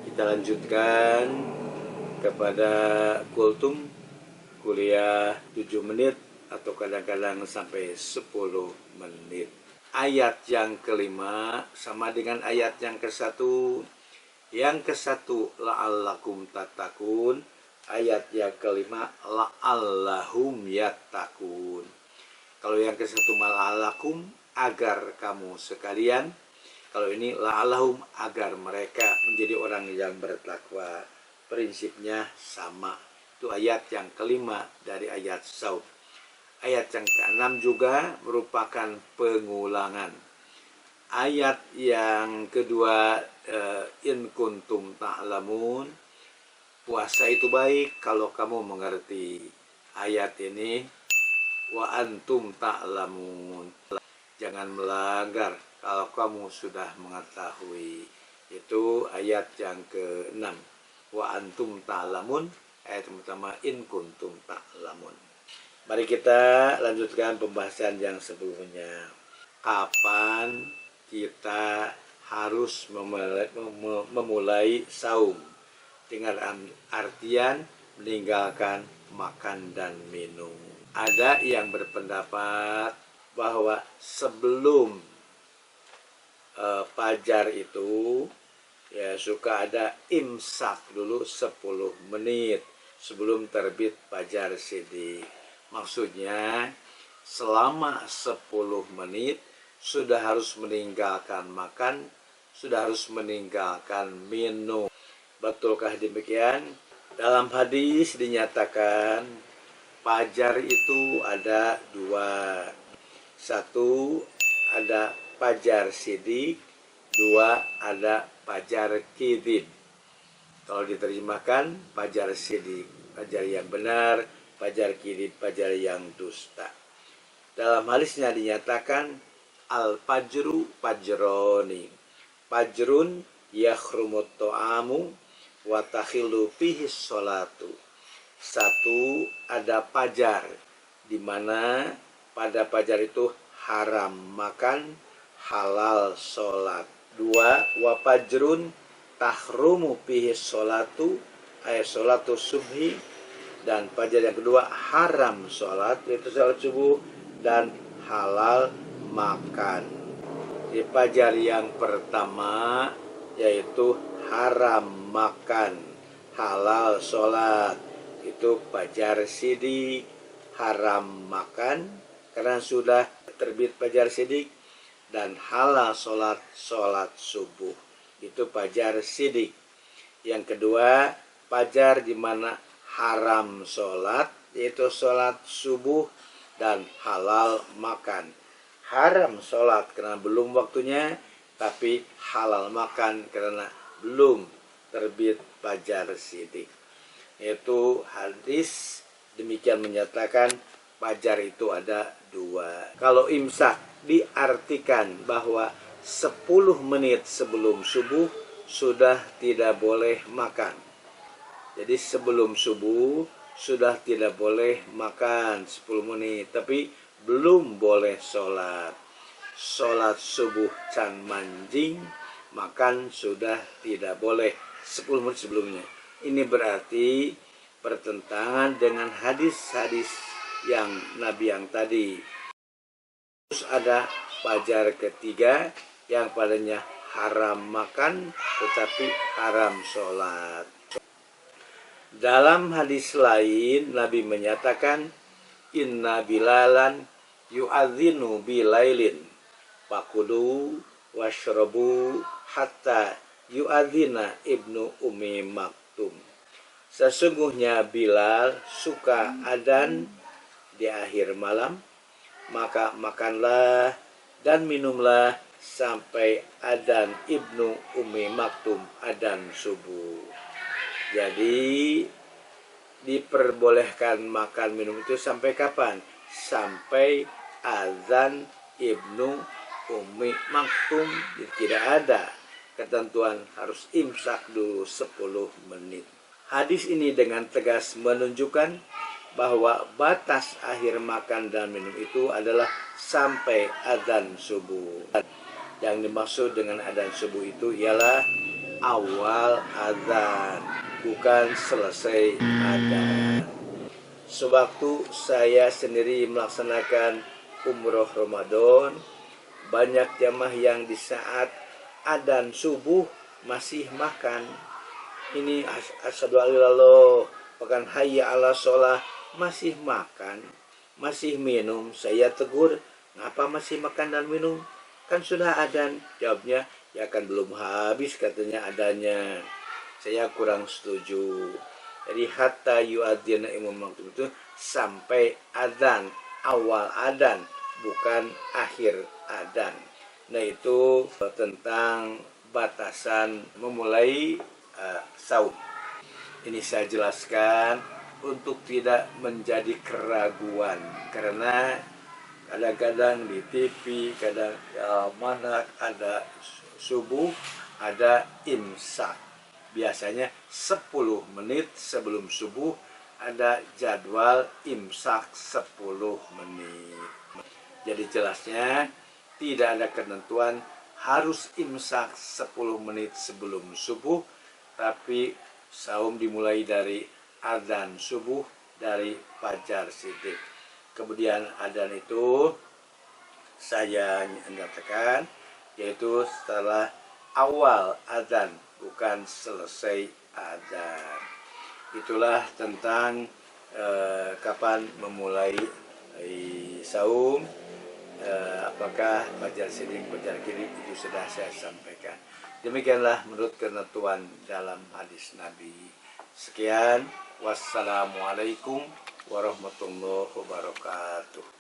Kita lanjutkan kepada kultum kuliah 7 menit atau kadang-kadang sampai 10 menit. Ayat yang kelima sama dengan ayat yang ke-1. Yang ke-1 la'allakum tattaqun. Ayat yang kelima la'allahum yattaqun. Kalau yang ke-1 la'allakum agar kamu sekalian. Kalau ini la'allahum agar mereka menjadi orang yang bertakwa. Prinsipnya sama. Itu ayat yang kelima dari ayat Saud. Ayat yang ke-6 juga merupakan pengulangan. Ayat yang kedua, in kuntum ta'lamun. Puasa itu baik kalau kamu mengerti. Ayat ini, wa antum ta'lamun. Jangan melanggar kalau kamu sudah mengetahui. Itu ayat yang ke-6. Wa antum ta'lamun. Ayat pertama, in kuntum ta'lamun. Mari kita lanjutkan pembahasan yang sebelumnya. Kapan kita harus memulai saum? Dengan artian meninggalkan makan dan minum. Ada yang berpendapat bahwa sebelum fajar itu ya suka ada imsak dulu 10 menit sebelum terbit fajar siddiq. Maksudnya selama 10 menit sudah harus meninggalkan makan, sudah harus meninggalkan minum. Betulkah demikian? Dalam hadis dinyatakan fajar itu ada 2. 1 ada fajar siddiq, 2 ada fajar kidib. Kalau diterjemahkan fajar siddiq, fajar yang benar, fajar kidib, fajar yang dusta. Dalam hadisnya dinyatakan al-fajru fajroni. Fajrun yakhrumut ta'amu wa takhillu fihi sholatu. 1 ada fajar, di mana pada fajar itu haram makan, halal sholat. 2 wa fajrun tahrumu fihi sholatu, ayat sholatu subhi. Dan fajar yang kedua haram sholat, yaitu sholat subuh, dan halal makan. Di fajar yang pertama yaitu haram makan, halal sholat, itu fajar siddiq. Haram makan karena sudah terbit fajar siddiq, dan halal sholat, sholat subuh, itu fajar siddiq. Yang kedua fajar di mana haram sholat, yaitu sholat subuh, dan halal makan. Haram sholat karena belum waktunya, tapi halal makan karena belum terbit fajar siddiq. Itu hadis demikian menyatakan fajar itu ada 2. Kalau imsak diartikan bahwa 10 menit sebelum subuh sudah tidak boleh makan. Jadi sebelum subuh sudah tidak boleh makan 10 menit, tapi belum boleh sholat. Sholat subuh can manjing, makan sudah tidak boleh 10 menit sebelumnya. Ini berarti bertentangan dengan hadis-hadis yang Nabi yang tadi. Terus ada fajar ketiga yang padanya haram makan tetapi haram sholat. Dalam hadis lain Nabi menyatakan inna bilalan yu'adzinu bilailin fakulu washrabu hatta yu'adzina ibnu ummi maktum. Sesungguhnya Bilal suka adzan di akhir malam, maka makanlah dan minumlah sampai adzan ibnu ummi maktum, adzan subuh. Jadi diperbolehkan makan minum itu sampai kapan? Sampai azan ibnu ummi maktum. Jadi tidak ada ketentuan harus imsak dulu 10 menit. Hadis ini dengan tegas menunjukkan bahwa batas akhir makan dan minum itu adalah sampai adzan subuh. Yang dimaksud dengan adzan subuh itu ialah awal adzan, bukan selesai adzan. Sewaktu saya sendiri melaksanakan umroh Ramadan, banyak jamaah yang di saat adzan subuh masih makan. Ini asyhadu an la ilaha illallah, bahkan hayya ala sholah, masih makan, masih minum. Saya tegur, ngapa masih makan dan minum? Kan sudah adzan. Jawabnya, ya kan belum habis katanya adanya. Saya kurang setuju. Jadi hatta yu'adzina imam maktum itu sampai adzan, awal adzan, bukan akhir adzan. Nah itu tentang batasan memulai saum. Ini saya jelaskan untuk tidak menjadi keraguan, karena kadang-kadang di TV, kadang mana ada subuh, ada imsak. Biasanya 10 menit sebelum subuh ada jadwal imsak 10 menit. Jadi jelasnya tidak ada ketentuan harus imsak 10 menit sebelum subuh, tapi saum dimulai dari adzan subuh, dari fajar shiddiq. Kemudian adzan itu saya nyatakan yaitu setelah awal adzan, bukan selesai adzan. Itulah tentang kapan memulai saum. Apakah fajar shiddiq, fajar qiddiq, itu sudah saya sampaikan. Demikianlah menurut ketentuan dalam hadis Nabi. Sekian, wassalamualaikum warahmatullahi wabarakatuh.